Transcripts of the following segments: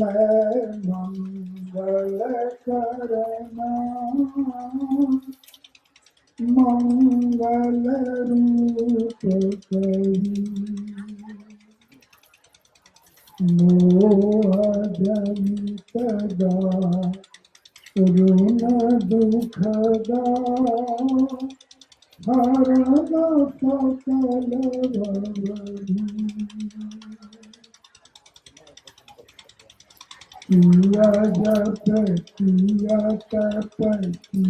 मैं मंगल करना मंगल रूप करी मोह जनित ऋण दुखदा हरण सकल भवधि किया जप किया तप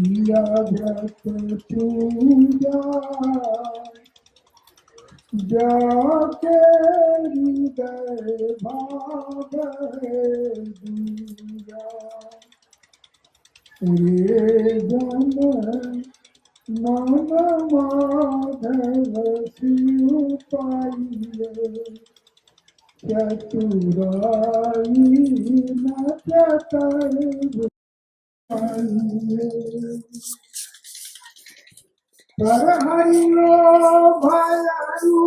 किया व्रत पूजा जाके हृदय भाव दिया रे जन मन माधव शिव पाइए चतुराई न चतर पर हरियो भयरु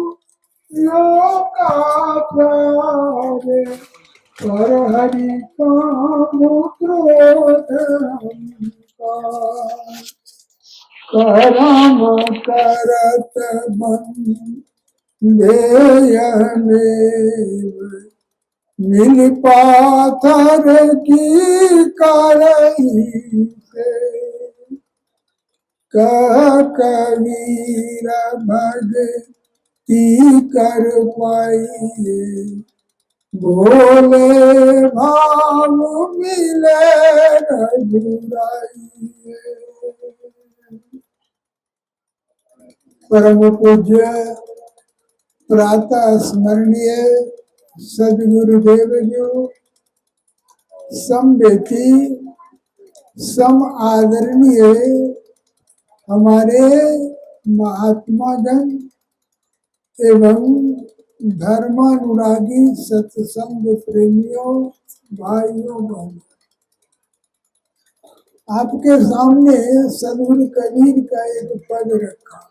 लोका प्यारे पर हरि काम क्रोध करम करत बंधेयमेव मिल पाथर की करई से कबीर भगति कर पाइए भोले भाव मिले रघुराइए। परम पूज्य प्रातः स्मरणीय सदगुरुदेव जी समवेती सम आदरणीय हमारे महात्मा जन एवं धर्मानुरागी सत्संग प्रेमियों भाइयों बहनों, आपके सामने सदगुरु कबीर का एक पद रखा।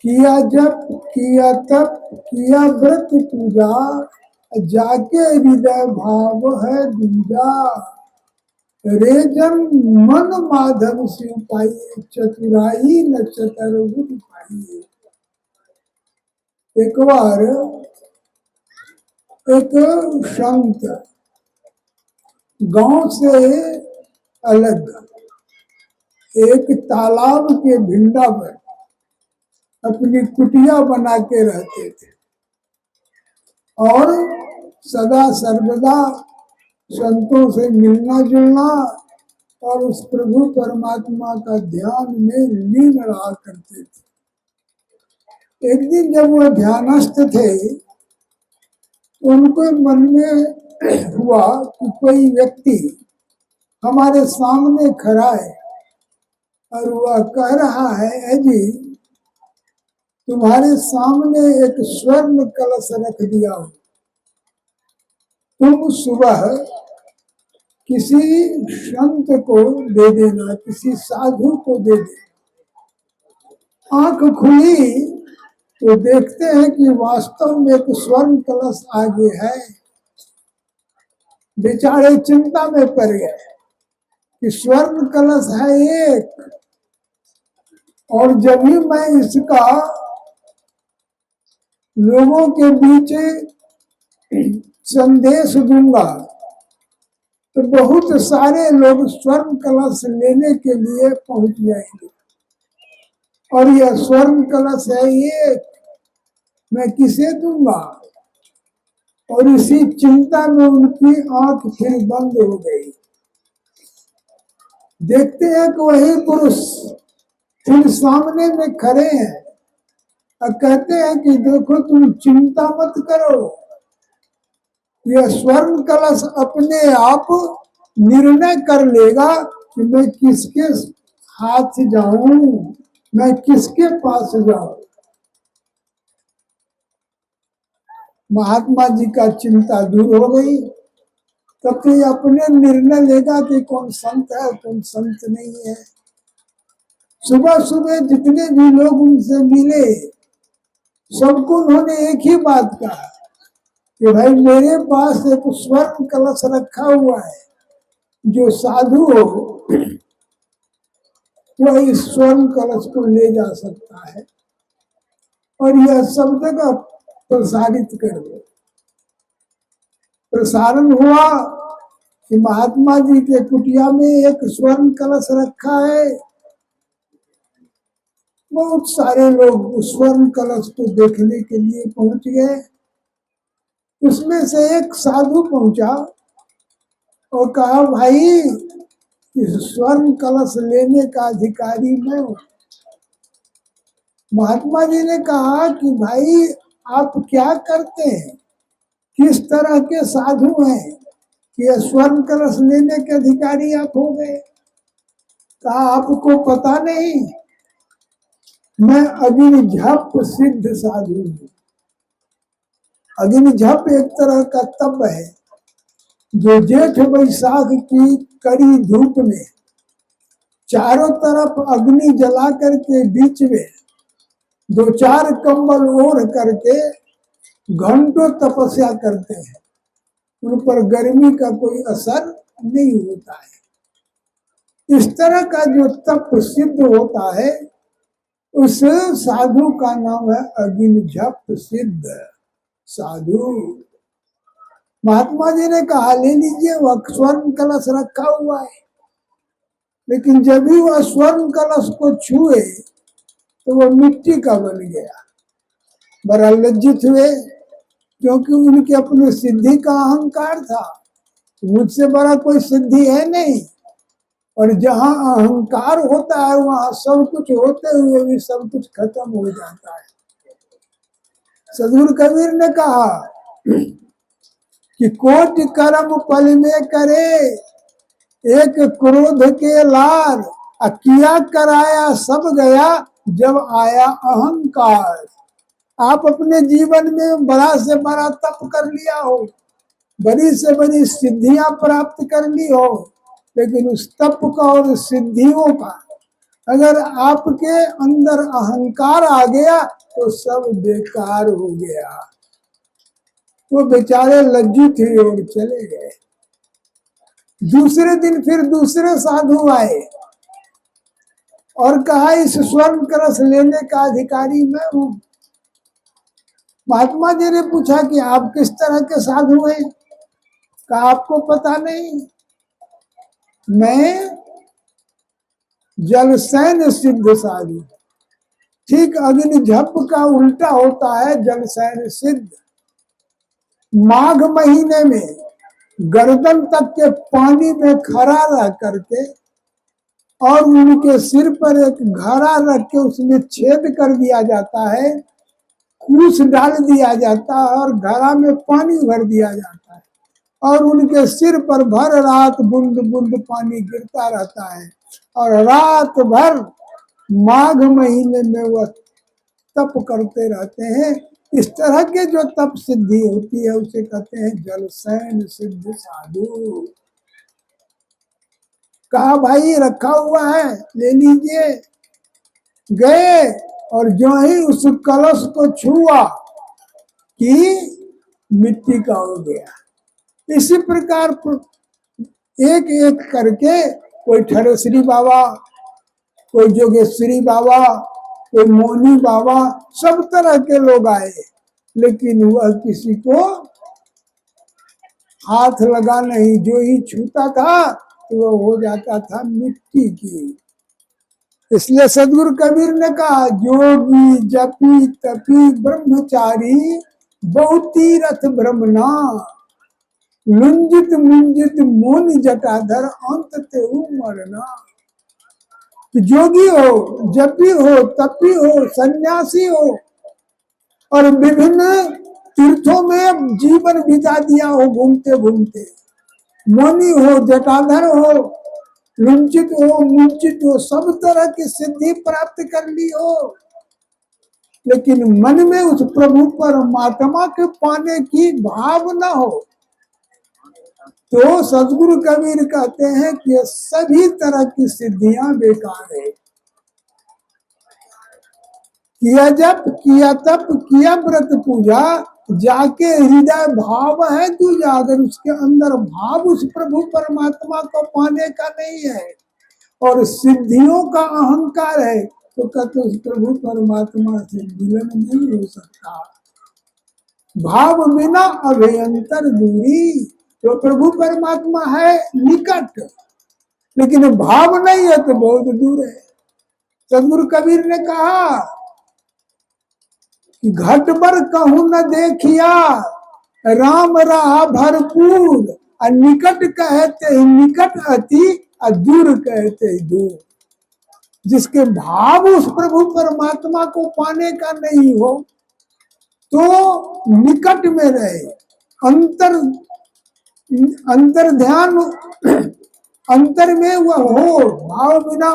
किया जप किया तप किया व्रत पूजा जाके हृदय भाव है दूजा रे जन मन माधव शिव पाइए चतुराई न चतर गुण पाइए। एक बार एक संत गांव से अलग एक तालाब के भिंडा पर अपनी कुटिया बना के रहते थे और सदा सर्वदा संतों से मिलना जुलना और उस प्रभु परमात्मा का ध्यान में लीन रहा करते थे। एक दिन जब वो ध्यानस्थ थे तो उनको मन में हुआ कि कोई व्यक्ति हमारे सामने खड़ा है और वह कह रहा है जी तुम्हारे सामने एक स्वर्ण कलश रख दिया हो, तुम सुबह किसी संत को दे देना, किसी साधु को दे देना। आंख खुली तो देखते हैं कि वास्तव में एक स्वर्ण कलश आगे है। बेचारे चिंता में पड़ गए कि स्वर्ण कलश है एक, और जब भी मैं इसका लोगों के बीच संदेश दूंगा तो बहुत सारे लोग स्वर्ण कलश लेने के लिए पहुंच जाएंगे और यह स्वर्ण कलश है ये मैं किसे दूंगा। और इसी चिंता में उनकी आंख फिर बंद हो गई। देखते हैं कि वही पुरुष फिर सामने में खड़े हैं और कहते हैं कि देखो तुम चिंता मत करो, यह स्वर्ण कलश अपने आप निर्णय कर लेगा कि मैं किसके हाथ जाऊं, मैं किसके पास जाऊं। महात्मा जी का चिंता दूर हो गई। तब तो ये अपने निर्णय लेगा कि कौन संत है कौन संत नहीं है। सुबह सुबह जितने भी लोग उनसे मिले सबको उन्होंने एक ही बात कहा कि भाई मेरे पास एक स्वर्ण कलश रखा हुआ है, जो साधु हो वह इस स्वर्ण कलश को ले जा सकता है और यह सब जगह प्रसारित कर दो। प्रसारण हुआ कि महात्मा जी के कुटिया में एक स्वर्ण कलश रखा है। बहुत सारे लोग उस स्वर्ण कलश को देखने के लिए पहुंच गए। उसमें से एक साधु पहुंचा और कहा, भाई इस स्वर्ण कलश लेने का अधिकारी मैं हूं। महात्मा जी ने कहा कि भाई आप क्या करते हैं, किस तरह के साधु हैं कि यह स्वर्ण कलश लेने के अधिकारी आप हो गए। कहा, आपको पता नहीं, मैं अग्निझप सिद्ध साधु हूं। अग्निझप एक तरह का तप है जो जेठ वैशाख की कड़ी धूप में चारों तरफ अग्नि जला करके बीच में दो चार कंबल ओढ़ करके घंटों तपस्या करते हैं, उन पर गर्मी का कोई असर नहीं होता है। इस तरह का जो तप सिद्ध होता है उस साधु का नाम है अग्निझप सिद्ध साधु। महात्मा जी ने कहा, ले लीजिए, वह स्वर्ण कलश रखा हुआ है। लेकिन जब भी वह स्वर्ण कलश को छुए तो वह मिट्टी का बन गया। बड़ा लज्जित हुए, क्योंकि उनके अपने सिद्धि का अहंकार था, मुझसे बड़ा कोई सिद्धि है नहीं। और जहाँ अहंकार होता है वहां सब कुछ होते हुए भी सब कुछ खत्म हो जाता है। सदगुरु कबीर ने कहा कि कोटि कर्म पल में करे, एक क्रोध के लार, किया कराया सब गया जब आया अहंकार। आप अपने जीवन में बड़ा से बड़ा तप कर लिया हो, बड़ी से बड़ी सिद्धियां प्राप्त कर ली हो, लेकिन उस तप का और सिद्धियों का अगर आपके अंदर अहंकार आ गया तो सब बेकार हो गया। वो बेचारे लज्जित हुए और चले गए। दूसरे दिन फिर दूसरे साधु आए और कहा, इस स्वर्ण कलश लेने का अधिकारी मैं हूं। महात्मा जी ने पूछा कि आप किस तरह के साधु हैं। कहा, आपको पता नहीं, मैं जलसैन सिद्ध साधु। ठीक अग्निझप का उल्टा होता है जलसैन सिद्ध। माघ महीने में गर्दन तक के पानी में खड़ा रह करके और उनके सिर पर एक घड़ा रख के उसमें छेद कर दिया जाता है, कुछ डाल दिया जाता है और घड़ा में पानी भर दिया जाता है और उनके सिर पर भर रात बूंद बूंद पानी गिरता रहता है और रात भर माघ महीने में वह तप करते रहते हैं। इस तरह के जो तप सिद्धि होती है उसे कहते हैं जलसैन सिद्ध साधु। कहा, भाई रखा हुआ है, ले लीजिए। गए और जो ही उस कलश को छुआ कि मिट्टी का हो गया। इसी प्रकार एक एक करके कोई ठरेश्वरी बाबा, कोई जोगेश्वरी बाबा, कोई मोनी बाबा, सब तरह के लोग आए, लेकिन वह किसी को हाथ लगा नहीं। जो ही छूता था तो वह हो जाता था मिट्टी की। इसलिए सदगुरु कबीर ने कहा, जोगी जपी तपी ब्रह्मचारी बहु तीरथ भ्रमना, लुंजित मुंजित मोनि जटाधर अंत तेहु मरना। जोगी हो, जपी हो, तपी हो, सन्यासी हो और विभिन्न तीर्थों में जीवन बिता दिया हो घूमते घूमते, मोनी हो, जटाधर हो, लुंचित हो, मुंचित हो, सब तरह की सिद्धि प्राप्त कर ली हो, लेकिन मन में उस प्रभु परमात्मा के पाने की भाव न हो, तो सदगुरु कबीर कहते हैं कि ये सभी तरह की सिद्धियां बेकार है। किया जप, किया तप, किया व्रत पूजा, जाके हृदय भाव है दूजा, अगर उसके अंदर भाव उस प्रभु परमात्मा को पाने का नहीं है और सिद्धियों का अहंकार है, तो कहते उस प्रभु परमात्मा से मिलन नहीं हो सकता। भाव बिना अभयंतर दूरी। तो प्रभु परमात्मा है निकट, लेकिन भाव नहीं है तो बहुत दूर है। सदगुरु कबीर ने कहा कि घट पर कहूं न देखिया, राम रहा भरपूर, और निकट कहते निकट अति और दूर कहते दूर। जिसके भाव उस प्रभु परमात्मा को पाने का नहीं हो तो निकट में रहे, अंतर ध्यान अंतर में वह हो, भाव बिना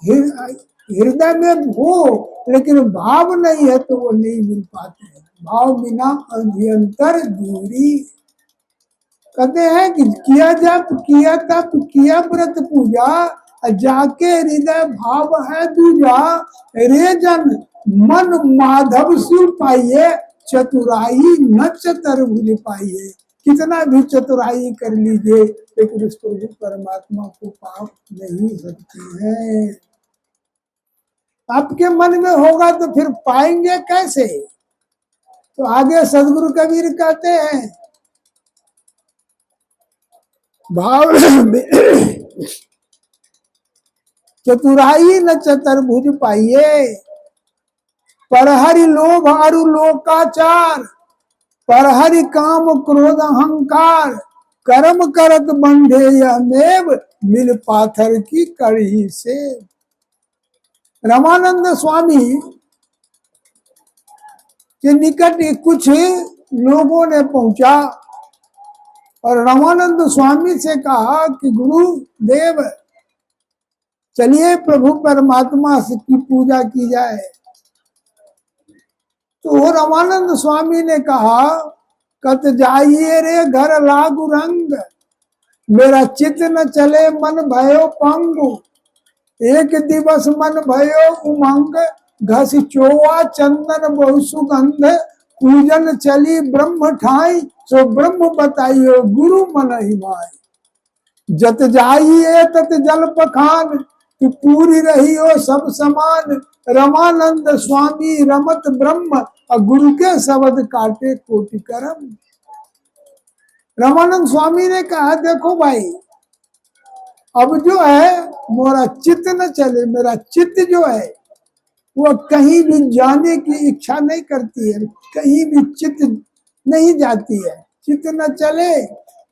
हृदय में हो, लेकिन भाव नहीं है तो वो नहीं मिल पाते। भाव बिना अभ्यंतर दूरी। कहते हैं कि किया जप किया तप किया व्रत पूजा, जाके हृदय भाव है दूजा, रे जन मन माधव शिव पाइये, चतुराई न चतुर्भुज पाइये। कितना भी चतुराई कर लीजिए लेकिन उस प्रभु परमात्मा को पाप नहीं सकती है। आपके मन में होगा तो फिर पाएंगे कैसे? तो आगे सदगुरु कबीर कहते हैं भाव चतुराई न चतुर्भुज पाइये, परहरि लोभ अरु लोकाचार, परहरि काम क्रोध अहंकार, कर्म करत बंधे यह मेव, मिल पाथर की कड़ी से। रामानंद स्वामी के निकट कुछ लोगों ने पहुंचा और रामानंद स्वामी से कहा कि गुरुदेव चलिए प्रभु परमात्मा की पूजा की जाए। तो वो रामानंद स्वामी ने कहा कत जाइए रे घर लागू रंग, मेरा चित्त न चले मन भयो पंगु, एक दिवस मन भयो उमंग, घस चोवा चंदन बहु सुगंध, पूजन चली ब्रह्म ठाई, सो ब्रह्म बताइयो गुरु मन हिमाई। जत जाइए तत जल पखान, तू पूरी रही हो सब समान, रमानंद स्वामी रमत ब्रह्म, और गुरु के शब्द काटे कोटि करम। रामानंद स्वामी ने कहा देखो भाई, अब जो है मोरा चित्त न चले, मेरा चित्त जो है वो कहीं भी जाने की इच्छा नहीं करती है, कहीं भी चित्त नहीं जाती है। चित्त न चले,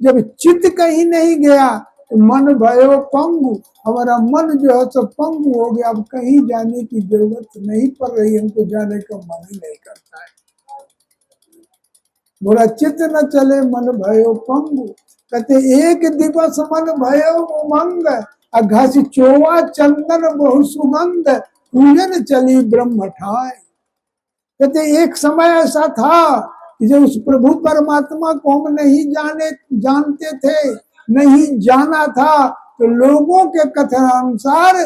जब चित्त कहीं नहीं गया तो मन भयो पंगु, हमारा मन जो है तो पंगु हो गया, अब कहीं जाने की जरूरत नहीं पड़ रही, हमको जाने का मन ही नहीं करता है। मोरा चित्त न चले मन भयो पंगु, कहते एक दिवस मन भयो उमंग, घस चोवा चंदन बहु सुगंध, पूजन चली ब्रह्म ठाय। कहते एक समय ऐसा था कि जब उस प्रभु परमात्मा को हम नहीं जानते थे, नहीं जाना था, तो लोगों के कथनानुसार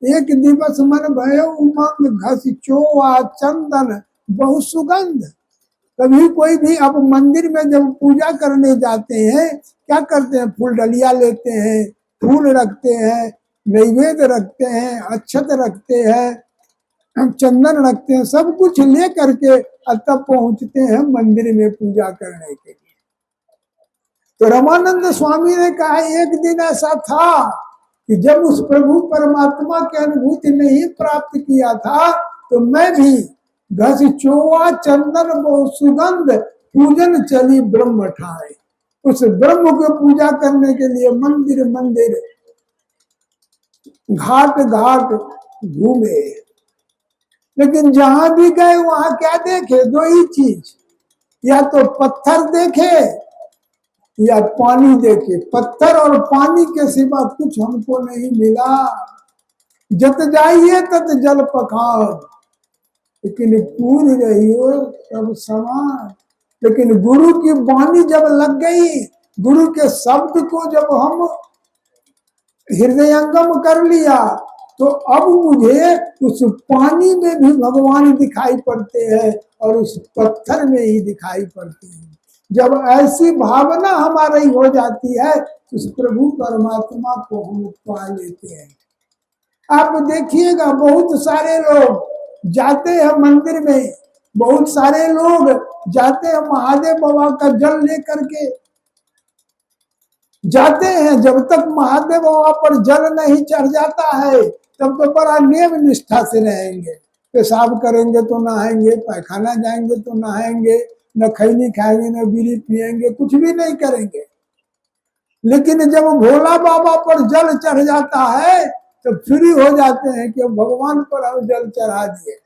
एक दिवस मन भयो उमंग, घस चोवा चंदन बहु सुगंध। कभी कोई भी अब मंदिर में जब पूजा करने जाते हैं क्या करते हैं, फूल डलिया लेते हैं, फूल रखते हैं, नैवेद्य रखते हैं, अक्षत रखते हैं, चंदन रखते हैं, सब कुछ ले करके तब पहुंचते हैं मंदिर में पूजा करने के लिए। तो रामानंद स्वामी ने कहा एक दिन ऐसा था कि जब उस प्रभु परमात्मा की अनुभूति नहीं प्राप्त किया था तो मैं भी घस चोवा चंदन बहु सुगंध, पूजन चली ब्रह्म ठाए। उस ब्रह्म को पूजा करने के लिए मंदिर मंदिर घाट घाट घूमे, लेकिन जहां भी गए वहां क्या देखे, दो ही चीज, या तो पत्थर देखे या पानी देखे। पत्थर और पानी के सिवा कुछ हमको नहीं मिला। जत जाइए तत जल पखान, लेकिन पूरी रही हो सब समान। लेकिन गुरु की वाणी जब लग गई, गुरु के शब्द को जब हम हृदयंगम कर लिया, तो अब मुझे उस पानी में भी भगवान दिखाई पड़ते हैं और उस पत्थर में ही दिखाई पड़ते हैं। जब ऐसी भावना हमारी हो जाती है तो उस प्रभु परमात्मा को हम पा लेते हैं। आप देखिएगा बहुत सारे लोग जाते हैं मंदिर में, बहुत सारे लोग जाते हैं महादेव बाबा का जल लेकर के जाते हैं। जब तक महादेव बाबा पर जल नहीं चढ़ जाता है तब तो बड़ा नियम निष्ठा से रहेंगे। पेशाब करेंगे तो नहाएंगे, पैखाना जाएंगे तो नहाएंगे, न खैनी खाएंगे न बीड़ी पिएंगे, कुछ भी नहीं करेंगे। लेकिन जब भोला बाबा पर जल चढ़ जाता है तो फ्री हो जाते हैं कि भगवान पर हम जल चढ़ा दिए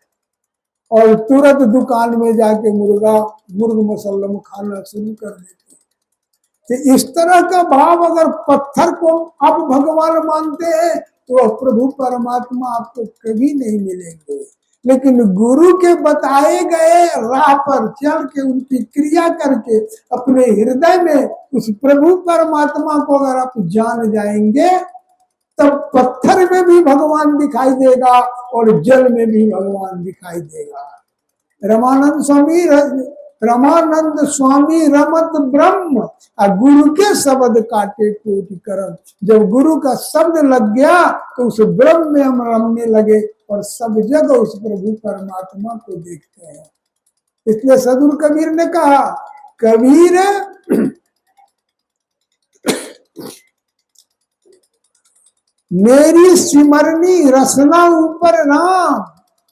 और तुरंत दुकान में जाके मुर्ग मुसल्लम खाना शुरू कर देते हैं। तो इस तरह का भाव अगर पत्थर को आप भगवान मानते हैं तो प्रभु परमात्मा आपको कभी नहीं मिलेंगे। लेकिन गुरु के बताए गए राह पर चल के उनकी क्रिया करके अपने हृदय में उस प्रभु परमात्मा को अगर आप जान जाएंगे तब पत्थर में भी भगवान दिखाई देगा और जल में भी भगवान दिखाई देगा। रामानंद स्वामी रमत ब्रह्म गुरु के शब्द काटे कोटि करम। जब गुरु का शब्द लग गया तो उस ब्रह्म में हम रमने लगे और सब जगह उस प्रभु परमात्मा को देखते हैं। इसलिए सदगुरु कबीर ने कहा, कबीर मेरी सिमरनी रसना ऊपर राम,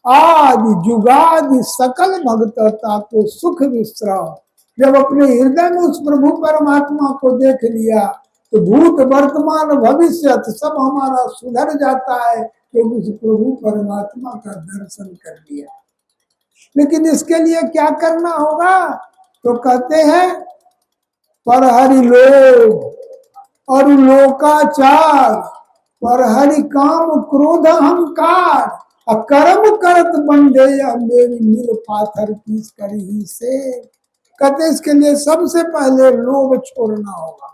आदि जुगादि सकल भक्तता को सुख विश्राम। जब अपने हृदय में उस प्रभु परमात्मा को देख लिया तो भूत वर्तमान भविष्य सब हमारा सुधर जाता है, क्योंकि उस प्रभु परमात्मा का दर्शन कर लिया। लेकिन इसके लिए क्या करना होगा? तो कहते हैं पर हरि लोभ और लोकाचार, पर हरि काम क्रोध अहंकार, कर्म करत बंधे मेरी नील पाथर पीस करी से। कहते इसके लिए सबसे पहले लोभ छोड़ना होगा,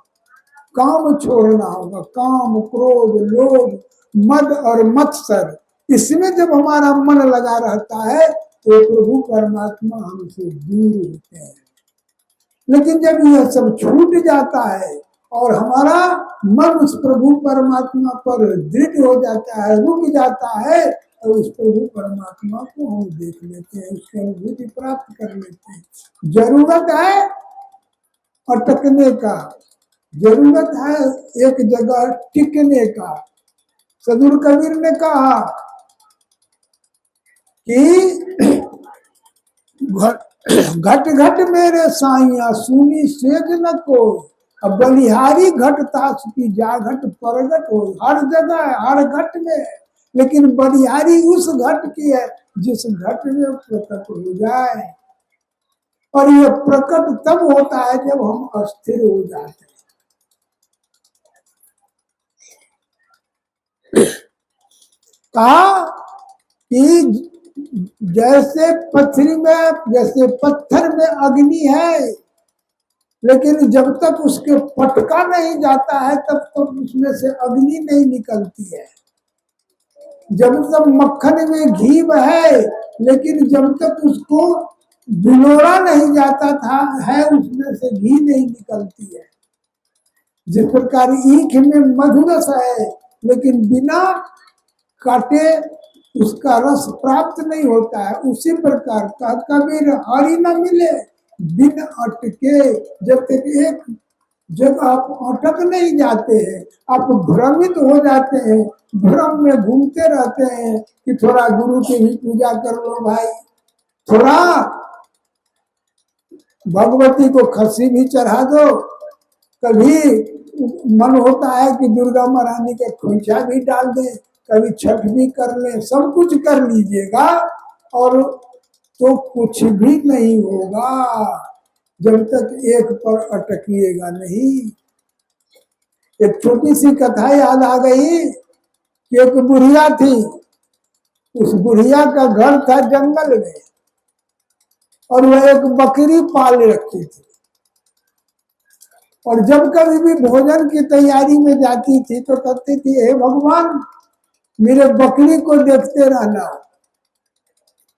काम छोड़ना होगा। काम क्रोध लोभ मद और मत्सर, इसमें जब हमारा मन लगा रहता है तो प्रभु परमात्मा हमसे दूर होते हैं। लेकिन जब यह सब छूट जाता है और हमारा मन उस प्रभु परमात्मा पर दृढ़ हो जाता है, रुक जाता है, तो उस प्रभु परमात्मा को हम देख लेते हैं, उसकी अनुभूति प्राप्त कर लेते हैं। जरूरत है अटकने का, जरूरत है एक जगह टिकने का। सदगुरु कबीर ने कहा कि घट घट मेरे साइया सुनी सेज न कोई, अब बलिहारी घट तास की जा घट परगट हो। हर जगह हर घट में, लेकिन बलिहारी उस घट की है जिस घट में प्रकट हो जाए। और यह प्रकट तब होता है जब हम अस्थिर हो जाते हैं। कहा कि जैसे पत्थर में अग्नि है, लेकिन जब तक उसके पटका नहीं जाता है तब तक उसमें से अग्नि नहीं निकलती है। जब तक मक्खन में घी है, लेकिन जब तक उसको भिगोड़ा नहीं जाता था है उसमें से घी नहीं निकलती है। जिस प्रकार ईख में मधुरस है, लेकिन बिना काटे उसका रस प्राप्त नहीं होता है, उसी प्रकार का कबीर हरि न मिले बिन अटके। जब तक एक जब आप अटक नहीं जाते हैं, आप भ्रमित हो जाते हैं, भ्रम में घूमते रहते हैं कि थोड़ा गुरु की भी पूजा कर लो भाई, थोड़ा भगवती को खस्सी भी चढ़ा दो, कभी मन होता है कि दुर्गा महारानी के खोइछा भी डाल दें, कभी छठ भी कर ले, सब कुछ कर लीजिएगा और तो कुछ भी नहीं होगा जब तक एक पर अटकिएगा नहीं। एक छोटी सी कथा याद आ गई कि एक बुढ़िया थी, उस बुढ़िया का घर था जंगल में और वह एक बकरी पाल रखी थी। और जब कभी भी भोजन की तैयारी में जाती थी तो कहती थी, हे भगवान मेरे बकरी को देखते रहना।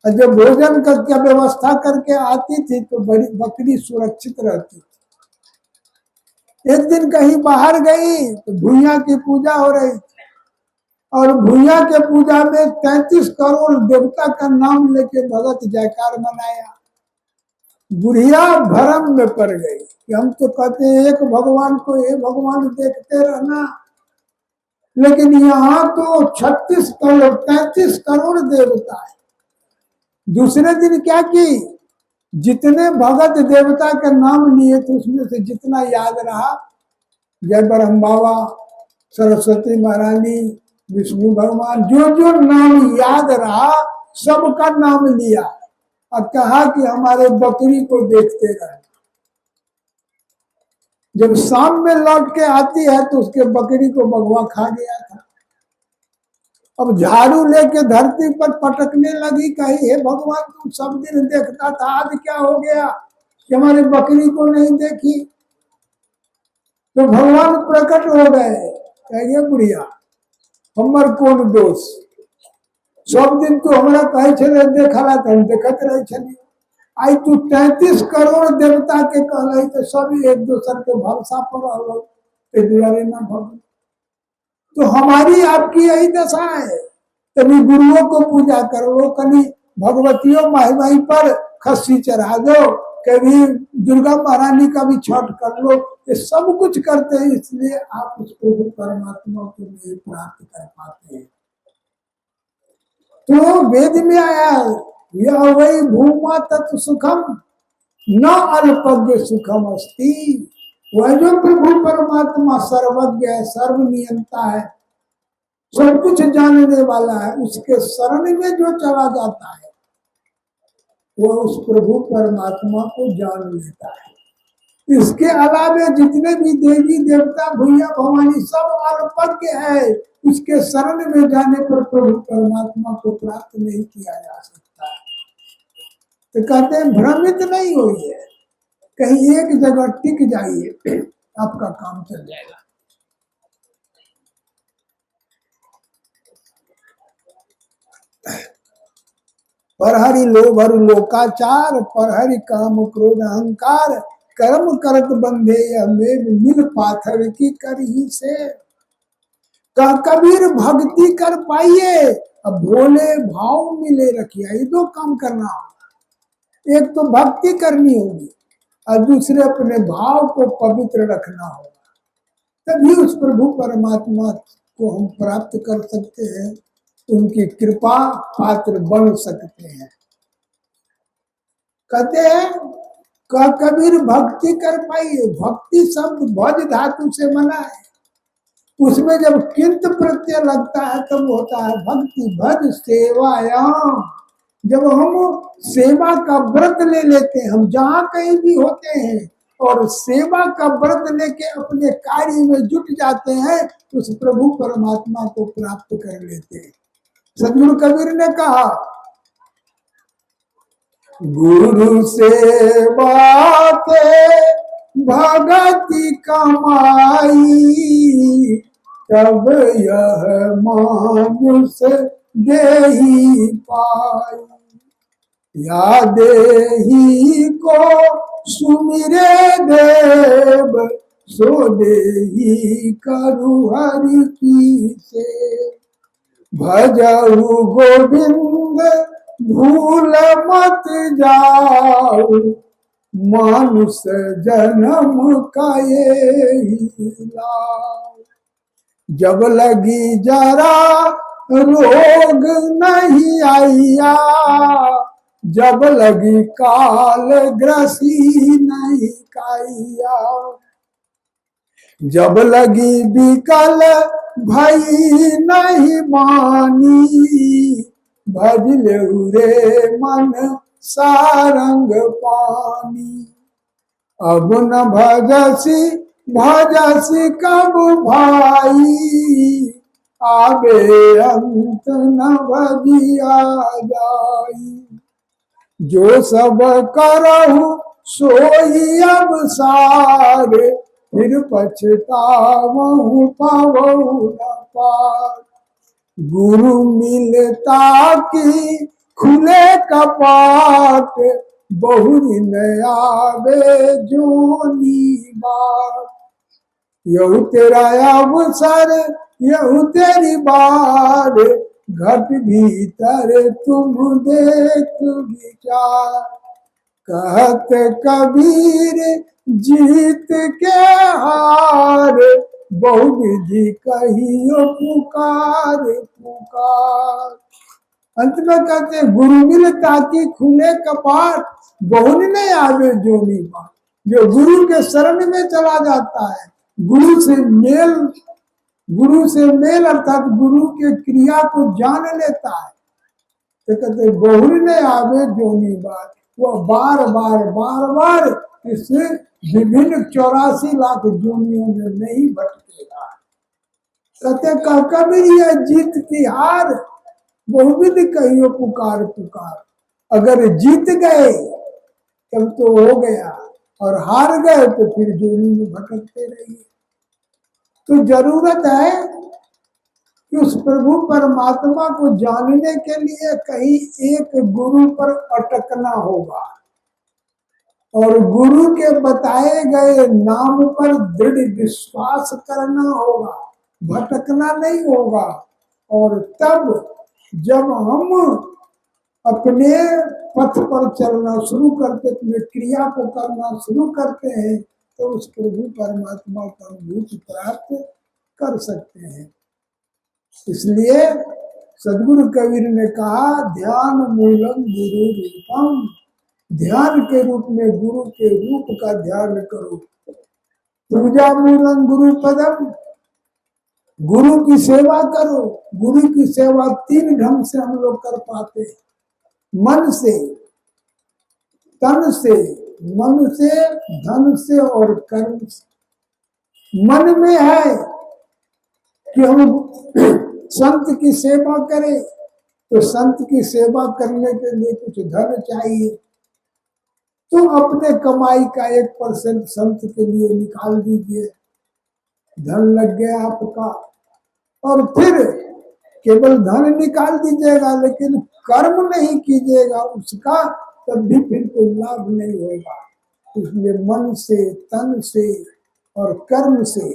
और जब भोजन का क्या व्यवस्था करके आती थी तो बड़ी बकरी सुरक्षित रहती थी। एक दिन कहीं बाहर गई तो भूया की पूजा हो रही थी, और भूया के पूजा में 33 करोड़ देवता का नाम लेके भगत जयकार मनाया। बुढ़िया भरम में पड़ गई कि हम तो कहते हैं एक भगवान को, एक भगवान देखते रहना, लेकिन यहाँ तो 36 करोड़ 33 करोड़ देवता है। दूसरे दिन क्या की, जितने भगत देवता का नाम लिए थे उसमें से जितना याद रहा, जय ब्रह्म बाबा, सरस्वती महारानी, विष्णु भगवान, जो जो नाम याद रहा सबका नाम लिया और कहा कि हमारे बकरी को देखते रहे। जब शाम में लौट के आती है तो उसके बकरी को बगवा खा गया था। अब झाड़ू लेके धरती पर पटकने लगी, कही हे भगवान तुम सब दिन देखता था, आज क्या हो गया कि हमारी बकरी को नहीं देखी। तो भगवान प्रकट हो गए, कहिए बुढ़िया हमर कौन दोष, सब दिन तू हमरा कहे छे देखला तो हम देखत रहे छली, आई तू 33 करोड़ देवता के कहले तो सब एक दूसरे के भरोसा पर रहो दुआरे ना भगो। तो हमारी आपकी यही दशा है, कभी गुरुओं को पूजा करो, कभी भगवतियों माई पर खस्सी चढ़ा दो, कभी दुर्गा महारानी का भी छठ कर लो, ये सब कुछ करते हैं, इसलिए आप उस प्रभु परमात्मा को नहीं प्राप्त कर पाते हैं। तो वेद में आया यह वही भूमा तत्व सुखम न अल्पज्ञ सुखम अस्ति, वह जो प्रभु परमात्मा सर्वज्ञ है, सर्वनियंता है, सब कुछ जानने वाला है, उसके शरण में जो चला जाता है वो उस प्रभु परमात्मा को जान लेता है। इसके अलावा जितने भी देवी देवता भैया भवानी सब अल्पज्ञ है, उसके शरण में जाने पर प्रभु परमात्मा को प्राप्त नहीं किया जा सकता है। तो कहते हैं भ्रमित नहीं होइए, कहीं एक जगह टिक जाइए, आपका काम चल जाएगा। परहरि लोभ हरि लोकाचार, परहरि काम क्रोध अहंकार, कर्म करत बंधे हमें मिल पाथर की करही से। कबीर भक्ति कर पाइए, अब भोले भाव मिले रखिए, ये दो काम करना होगा। एक तो भक्ति करनी होगी और दूसरे अपने भाव को पवित्र रखना होगा, तभी उस प्रभु परमात्मा को हम प्राप्त कर सकते हैं, उनकी कृपा पात्र बन सकते हैं। कहते हैं कबीर भक्ति कर पाइए, भक्ति शब्द भज धातु से बना है, उसमें जब किंत प्रत्यय लगता है तब तो होता है भक्ति। भज सेवायाम, जब हम सेवा का व्रत ले लेते हैं, हम जहाँ कहीं भी होते हैं और सेवा का व्रत लेके अपने कार्य में जुट जाते हैं, तो उस प्रभु परमात्मा को प्राप्त कर लेते हैं। सदगुरु कबीर ने कहा गुरु सेवा के भगति कमाई, तब यह मानुष देही पाई। या देही को सुमिरे देव, सो देही करु हरि की से। भजहु गोविंद भूल मत जाओ, मानुष जन्म का यही लाओ। जब लगी जरा रोग नहीं आया, जब लगी काल ग्रसी नहीं काया। जब लगी बिकल भई नहीं मानी, भज ले मन सारंग पानी। अब न भजसी कब भाई, आबे अंत न भजिया जाई। जो सब करहु सोई अब सारे, फिर पछतावहु पावहु न पार। गुरु मिलता कि खुले कपाट, बहुरी न आवे जोनी बात। यहू तेरा अवसर, यहू तेरी बार, घट भीतर तुम देख विचार। कहत कबीर जीत के हार, बहुविधि कहियो पुकार पुकार। अंत में कहते गुरु मिल ताकि खुले कपाट, बहुन नहीं आवे जोनी बात। जो गुरु के शरण में चला जाता है, गुरु से मेल अर्थात गुरु के क्रिया को जान लेता है, तो कहते बहुन नहीं आवे जोनी बात। वह बार बार इस विभिन्न 84 लाख जोनियों में नहीं भटकेगा। कहते कह कबीर ये जीत की हार, बहुविध कहियो पुकार पुकार। अगर जीत गए तब तो हो गया, और हार गए तो फिर जोनी में भटकते रहिए। तो जरूरत है कि उस प्रभु परमात्मा को जानने के लिए कहीं एक गुरु पर अटकना होगा, और गुरु के बताए गए नाम पर दृढ़ विश्वास करना होगा, भटकना नहीं होगा। और तब जब हम अपने पथ पर चलना शुरू करते, अपने क्रिया को करना शुरू करते हैं, तो उस प्रभु परमात्मा का अनुभूति प्राप्त कर सकते हैं। इसलिए सदगुरु कबीर ने कहा, ध्यान मूलम गुरु रूपम, ध्यान के रूप में गुरु के रूप का ध्यान करो। पूजा मूलम गुरु पदम, गुरु की सेवा करो। गुरु की सेवा 3 ढंग से हम लोग कर पाते हैं, मन से, तन से, धन से और कर्म से। मन में है कि हम संत की सेवा करें, तो संत की सेवा करने के लिए कुछ धन चाहिए, तो अपने कमाई का 1% संत के लिए निकाल दीजिए, धन लग गया आपका। और फिर केवल धन निकाल दीजिएगा लेकिन कर्म नहीं कीजिएगा उसका, तब भी फिर कोई लाभ नहीं होगा। इसलिए मन से, तन से और कर्म से,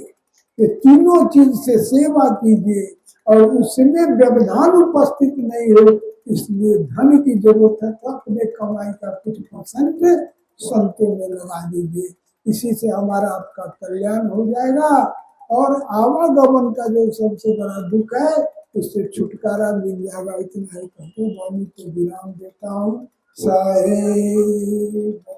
ये तीनों चीज से सेवा कीजिए, और उसमें व्यवधान उपस्थित नहीं हो, इसलिए धन की जरूरत है तो अपने कमाई का कुछ % संतों में लगा दीजिए। इसी से हमारा आपका कल्याण हो जाएगा, और आवागमन का जो सबसे बड़ा दुख है उससे छुटकारा मिल जाएगा। इतना ही कहते वाणी को विराम देता हूँ। साहेब।